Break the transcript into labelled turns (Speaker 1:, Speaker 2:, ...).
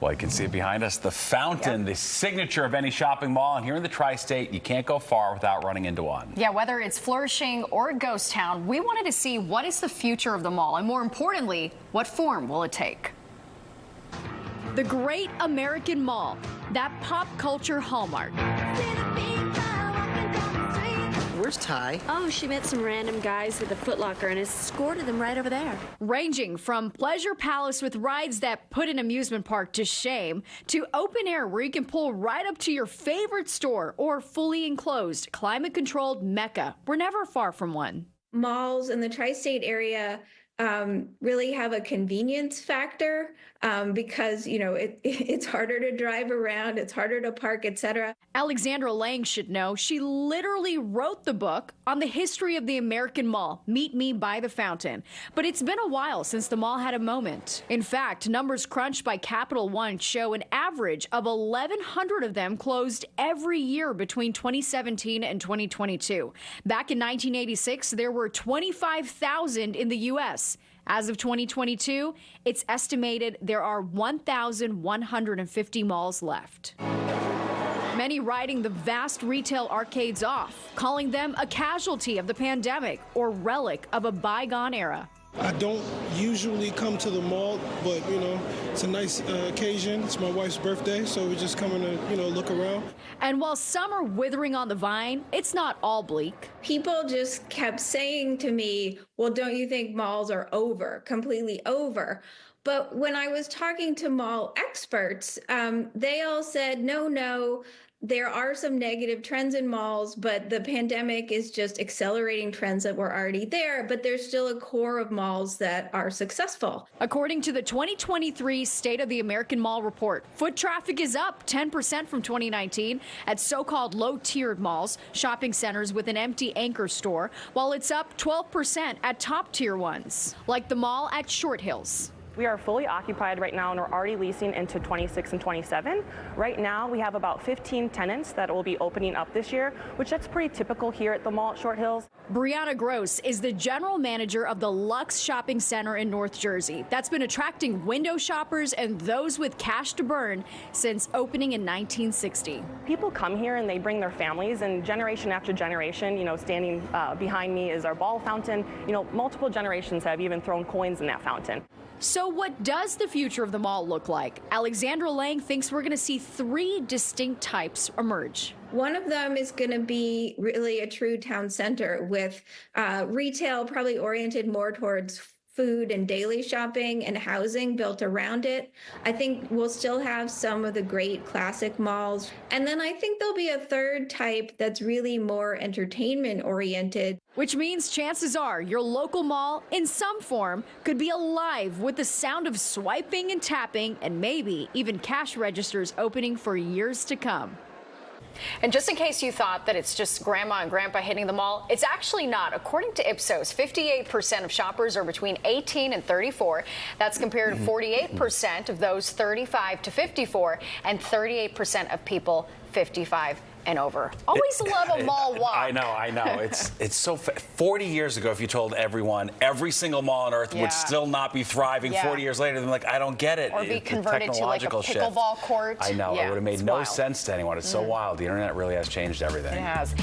Speaker 1: Well, you can see it behind us. The fountain, the signature of any shopping mall. And here in the tri-state, you can't go far without running into one.
Speaker 2: Yeah, whether it's flourishing or a ghost town, we wanted to see what is the future of the mall, and more importantly, what form will it take? The Great American Mall, that pop culture hallmark.
Speaker 3: Where's Ty?
Speaker 4: Oh, she met some random guys at the Foot Locker and escorted them right over there.
Speaker 2: Ranging from Pleasure Palace with rides that put an amusement park to shame, to open air where you can pull right up to your favorite store, or fully enclosed, climate-controlled mecca. We're never far from one.
Speaker 5: Malls in the tri-state area really have a convenience factor because, you know, it's harder to drive around, it's harder to park, etc.
Speaker 2: Alexandra Lang should know. She literally wrote the book on the history of the American Mall, Meet Me by the Fountain. But it's been a while since the mall had a moment. In fact, numbers crunched by Capital One show an average of 1,100 of them closed every year between 2017 and 2022. Back in 1986, there were 25,000 in the U.S. As of 2022, it's estimated there are 1,150 malls left. Many writing the vast retail arcades off, calling them a casualty of the pandemic or relic of a bygone era.
Speaker 6: I don't usually come to the mall, but, you know, it's a nice occasion. It's my wife's birthday, so we're just coming to, you know, look around.
Speaker 2: And while some are withering on the vine, it's not all bleak.
Speaker 5: People just kept saying to me, well, don't you think malls are over, completely over? But when I was talking to mall experts, they all said, no, there are some negative trends in malls, but the pandemic is just accelerating trends that were already there. But there's still a core of malls that are successful.
Speaker 2: According to the 2023 State of the American Mall report, foot traffic is up 10% from 2019 at so-called low-tiered malls, shopping centers with an empty anchor store, while it's up 12% at top-tier ones, like the mall at Short Hills.
Speaker 7: We are fully occupied right now, and we're already leasing into 26 and 27. Right now, we have about 15 tenants that will be opening up this year, which that's pretty typical here at the mall at Short Hills.
Speaker 2: Brianna Gross is the general manager of the Lux Shopping Center in North Jersey. That's been attracting window shoppers and those with cash to burn since opening in 1960.
Speaker 7: People come here and they bring their families, and generation after generation, you know, standing behind me is our ball fountain. You know, multiple generations have even thrown coins in that fountain.
Speaker 2: So what does the future of the mall look like? Alexandra Lang thinks we're going to see three distinct types emerge.
Speaker 5: One of them is going to be really a true town center with retail probably oriented more towards food and daily shopping and housing built around it. I think we'll still have some of the great classic malls. And then I think there'll be a third type that's really more entertainment oriented.
Speaker 2: Which means chances are your local mall, in some form, could be alive with the sound of swiping and tapping and maybe even cash registers opening for years to come. And just in case you thought that it's just grandma and grandpa hitting the mall, it's actually not. According to Ipsos, 58% of shoppers are between 18 and 34. That's compared to 48% of those 35 to 54 and 38% of people 55 and over. Always love a mall walk.
Speaker 1: I know. It's so 40 years ago, if you told everyone every single mall on earth would still not be thriving 40 years later, then like, I don't get it.
Speaker 2: Or be converted to like a pickleball court.
Speaker 1: I know. It would have made no sense to anyone. It's so wild. The internet really has changed everything.
Speaker 2: It has.